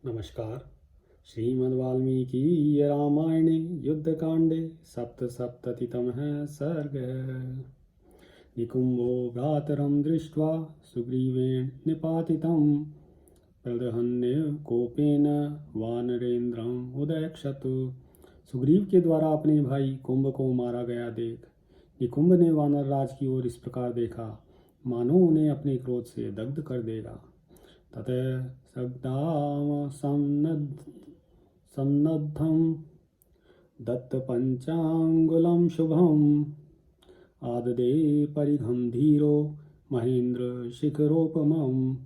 नमस्कार। श्रीमद् वाल्मीकि रामायणे युद्धकांडे सप्तसप्ततितमः सर्गः। निकुम्भो भ्रातरं दृष्ट्वा सुग्रीवेण निपातितं प्रदहन्य कोपेन वानरेन्द्रम् उदैक्षत। सुग्रीव के द्वारा अपने भाई कुंभ को मारा गया देख निकुंभ ने वानर राज की ओर इस प्रकार देखा मानो उन्हें अपने क्रोध से दग्ध कर देगा। ततः सग्दाम सन्नद्धं दत्तपञ्चाङ्गुलं शुभम् आददे परिघं धीरो महेंद्र शिखरोपमम्।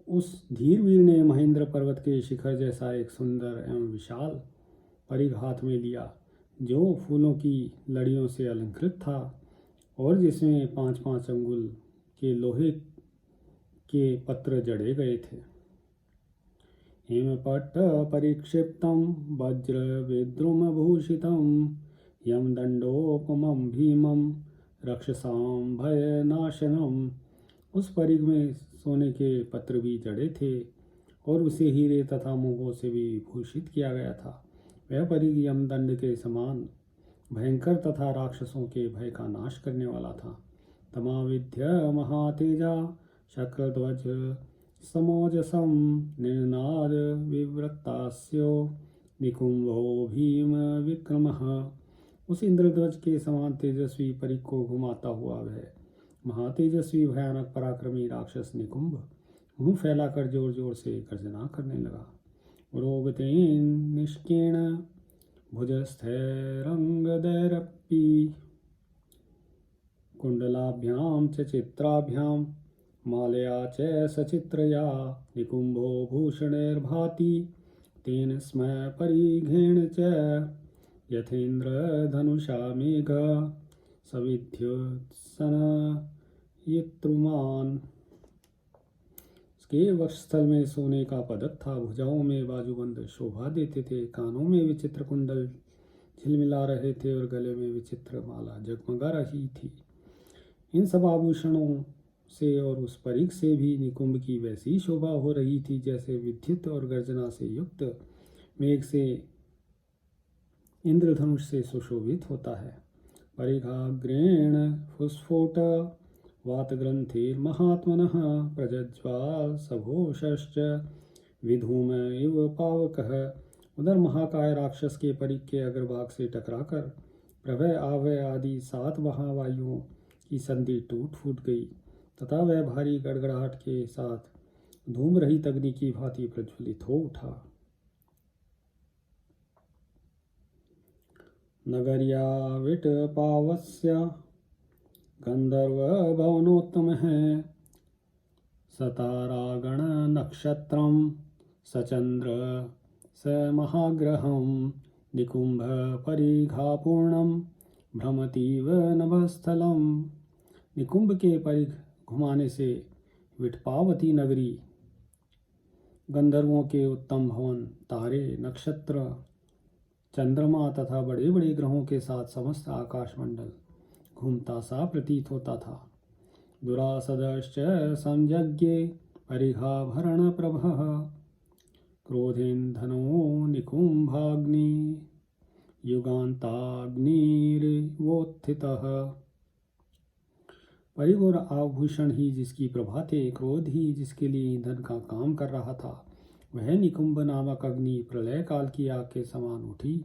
उस धीरवीर ने महेंद्र पर्वत के शिखर जैसा एक सुंदर एवं विशाल परिघ हाथ में लिया जो फूलों की लड़ियों से अलंकृत था और जिसमें 5-5 अंगुल के लोहे के पत्र जड़े गए थे। हेमपट्ट परिक्षिप्तं वज्र विद्रुम भूषितं यम दंडोपमं भीमं रक्षसां भयनाशनम। उस परिघ में सोने के पत्र भी जड़े थे और उसे हीरे तथा मोहों से भी भूषित किया गया था। वह परिघ यमदंड के समान भयंकर तथा राक्षसों के भय का नाश करने वाला था। तमाविध्य महातेजा शक्रध्वज समोजसं निर्नाद विवृत्तास्यो निकुंभो भीम विक्रमः। उस इंद्रध्वज के समान तेजस्वी परिघ को घुमाता हुआ वह महातेजस्वी भयानक पराक्रमी राक्षस निकुंभ मुंह फैलाकर जोर जोर से गर्जना करने लगा। रोगतेन निष्केण भुजस्थैरंगदैरपि कुंडलाभ्यां च चित्राभ्यां मालया च सचित्रया निकुंभो भूषणैर्भाति तेन स्म परिघेण च यथेन्द्रधनुषा मेघ सविध्युत्सनयित्रुमान्। उसके वक्षस्थल में सोने का पदक था, भुजाओं में बाजूबंद शोभा देते थे, कानों में विचित्र कुंडल झिलमिला रहे थे और गले में विचित्र माला जगमगा रही थी। इन सब आभूषणों से और उस परिघ से भी निकुंभ की वैसी शोभा हो रही थी जैसे विद्युत और गर्जना से युक्त मेघ से इंद्रधनुष से सुशोभित होता है। परिघाग्रेण फुस्फोट वातग्रंथिर्महात्मनः प्रज्ज्वाल सघोषश्च विधूम इव पावकः। उधर महाकाय राक्षस के परिघ के अग्रभाग से टकराकर प्रभय आवय आदि 7 महावायुओं की संधि टूट फूट गई तथा वह भारी गड़गड़ाहट के साथ धूम रहित अग्नि की भांति प्रज्वलित हो उठा। नगर्या विटपावस्य गंधर्व भवनोत्तमः सतारागण नक्षत्रं सचंद्र स महाग्रहं निकुंभ परिघापूर्णं भ्रमतीव नभस्थलम्। निकुंभ के परिघ घुमाने से विटपावती नगरी, गंधर्वों के उत्तम भवन, तारे, नक्षत्र, चंद्रमा तथा बड़े बड़े ग्रहों के साथ समस्त आकाशमंडल घूमता सा प्रतीत होता था। दुरासदश्च संयज्ञे परिघाभरण प्रभः क्रोधेन्धनो निकुंभाग्नि युगान्ताग्निर्वोत्थितः। परिघ और आभूषण ही जिसकी प्रभा थे, क्रोध ही जिसके लिए ईंधन का काम कर रहा था, वह निकुंभ नामक अग्नि प्रलय काल की आग के समान उठी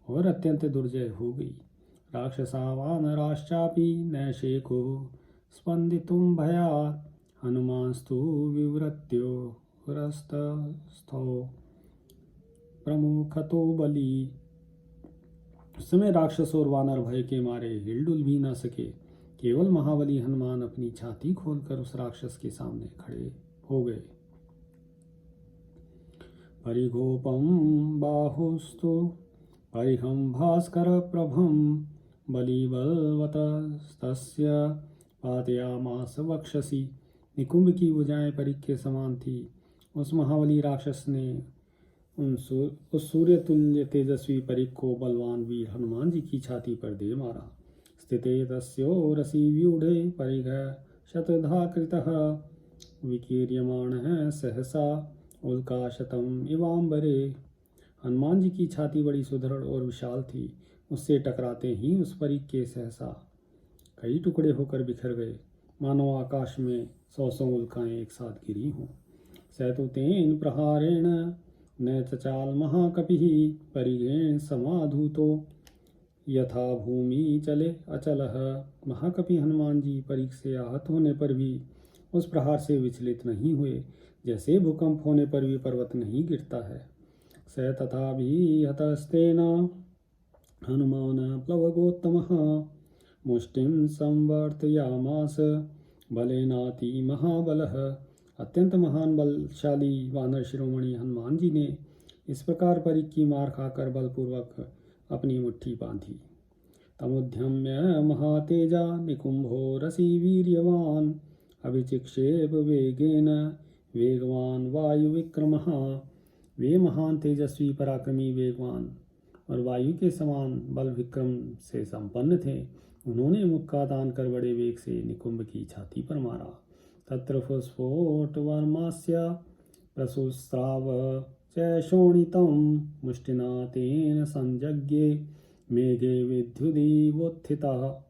और अत्यंत दुर्जय हो गई। राक्षसा वानराश्चापि नैशेको स्पंदितुं भयात् हनुमांस्तु विवृत्यो हृस्तस्थो प्रमुखतो बली। उस समय राक्षस और वानर भय के मारे हिलडुल भी न सके। केवल महाबली हनुमान अपनी छाती खोलकर उस राक्षस के सामने खड़े हो गए। परिघोपम बाहुस्तु परिघं भास्कर प्रभं बलिबलवतस्तस्य पातयामास वक्षसि। निकुंभ की भुजाएं परिघ के समान थी। उस महाबली राक्षस ने उस सूर्य तुल्य तेजस्वी परिघ को बलवान वीर हनुमान जी की छाती पर दे मारा। स्थिते तस्योरसि व्यूढ़े परिघ शतधा कृतः विकीर्यमाणः सहसा उल्काशतम इवाम्बरे। हनुमान जी की छाती बड़ी सुदृढ़ और विशाल थी। उससे टकराते ही उस परी के सहसा कई टुकड़े होकर बिखर गए, मानो आकाश में सौ उल्काएं एक साथ गिरी हों। सैतुतेन प्रहारेण न चचाल महाकपिः परिगेण समाधूतो यथा भूमि चले अचलः। महाकपि हनुमान जी परीख से आहत होने पर भी उस प्रहार से विचलित नहीं हुए, जैसे भूकंप होने पर भी पर्वत नहीं गिरता है। स तथा भी हतस्तेन हनुमान प्लवगोत्तमः मुष्टिं संवर्तयामास बलेनाति महाबलः। अत्यंत महान बलशाली वानर शिरोमणि हनुमान जी ने इस प्रकार परीख की मार खाकर बलपूर्वक अपनी मुट्ठी बांधी। तमुद्यम्य महातेजा निकुंभो रसी वीर्यवान अभिचिक्षेप वेगेन वेगवान वायु विक्रमः। वे महान तेजस्वी पराक्रमी वेगवान और वायु के समान बल विक्रम से संपन्न थे। उन्होंने मुक्का दान कर बड़े वेग से निकुंभ की छाती पर मारा। तत्र स्फोट वर्मास्य प्रसुस्राव च शोणितं मुष्टिना तेन संजज्ञे मेघे विद्युदीवोत्थितः।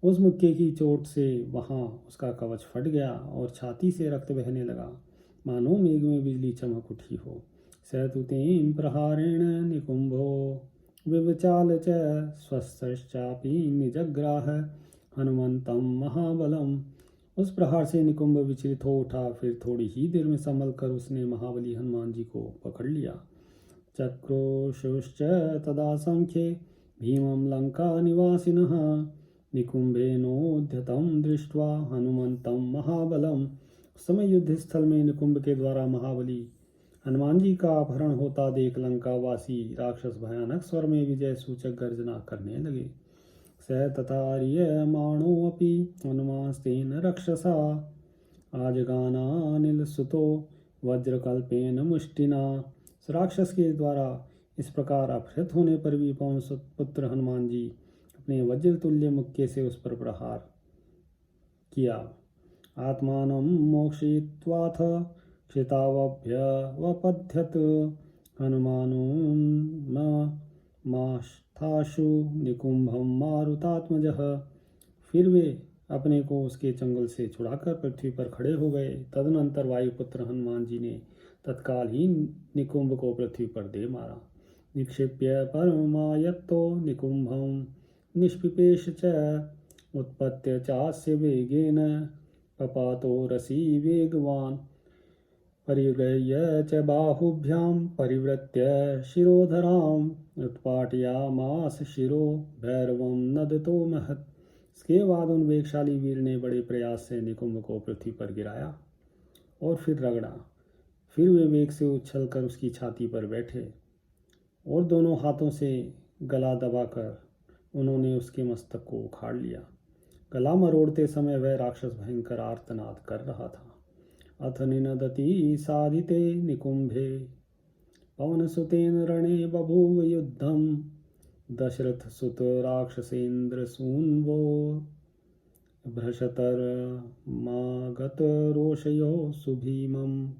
उस मुक्के की चोट से वहां उसका कवच फट गया और छाती से रक्त बहने लगा, मानो मेघ में बिजली चमक उठी हो। सैतुतेन प्रहारेण निकुंभो विवचाल च स्वस्चापि निजग्राह हनुमंतम महाबलम। उस प्रहार से निकुंभ विचलित हो उठा, फिर थोड़ी ही देर में संभल कर उसने महाबली हनुमान जी को पकड़ लिया। चक्रोशुश्च तदा संख्ये भीमं लंका निवासिनः निकुंभेनोद्यतं दृष्ट्वा हनुमंतं महाबलम। समय युद्ध स्थल में निकुंभ के द्वारा महाबली हनुमान जी का अपहरण होता देख लंकावासी राक्षस भयानक स्वर में विजय सूचक गर्जना करने लगे। स तथार्यमाणोऽपि हनुमास्तेन रक्षसा आजगानानिलसुतो वज्रकल्पेन मुष्टिना। राक्षस के द्वारा इस प्रकार अपहृत होने पर भी पवन पुत्र हनुमान जी अपने वज्र तुल्य मुक्के से उस पर प्रहार किया। आत्मानं मोक्षयित्वाथ क्षितावभ्यवपद्यत हनुमानुमास्थाशु निकुंभं मारुतात्मजः। फिर वे अपने को उसके चंगुल से छुड़ाकर पृथ्वी पर खड़े हो गए। तदनंतर वायुपुत्र हनुमान जी ने तत्काल ही निकुंभ को पृथ्वी पर दे मारा। निक्षिप्य परमायत्तो निकुंभं निष्पिपेश च उत्पत्य चास्य वेगेन पपातो रसी वेगवान परिगृह्य च बाहुभ्यां परिवृत्य शिरोधरां उत्पाटयामास शिरो भैरवं नदतो महत्। इसके बाद उन वेगशाली वीर ने बड़े प्रयास से निकुंभ को पृथ्वी पर गिराया और फिर रगड़ा। फिर वे वेग से उछलकर उसकी छाती पर बैठे और दोनों हाथों से गला दबाकर उन्होंने उसके मस्तक को उखाड़ लिया। गला मरोड़ते समय वह राक्षस भयंकर आर्तनाद कर रहा था। अथ निनदति साधिते निकुंभे पवनसुतेन रणे बभूव युद्धम दशरथ सुत राक्षसेन्द्र सून्वो भ्रशतर मागत रोषयो सुभीमम।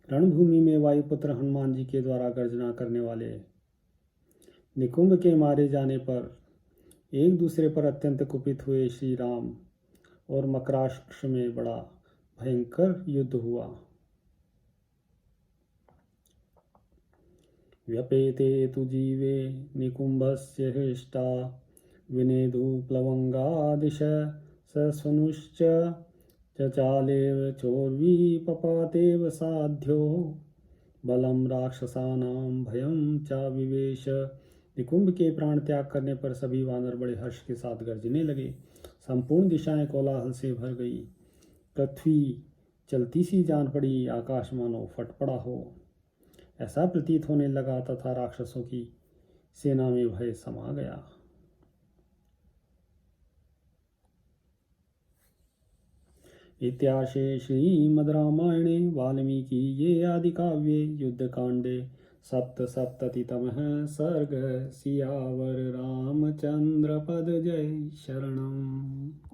रणभूमि में वायुपुत्र हनुमान जी के द्वारा गर्जना करने वाले निकुंभ के मारे जाने पर एक दूसरे पर अत्यंत कुपित हुए श्री राम और मकराक्ष में बड़ा भयंकर युद्ध हुआ। व्यपेते तु जीवे निकुंभस्य हृष्टा विनेदु प्लवंगादिश सस्वनुश्च चचालेव चोर्वी पपातेव साध्यो बलम राक्षसानां भयं चा विवेश। निकुंभ के प्राण त्याग करने पर सभी वानर बड़े हर्ष के साथ गर्जने लगे। संपूर्ण दिशाएं कोलाहल से भर गई। पृथ्वी चलती सी जान पड़ी, आकाश मानो फट पड़ा हो ऐसा प्रतीत होने लगा तथा राक्षसों की सेना में भय समा गया। इत्याशे श्रीमद् रामायणे वाल्मीकिये आदिकाव्ये युद्धकाण्डे सप्तसप्ततितमः सर्गः। सियावर रामचंद्र पद जय शरणम्।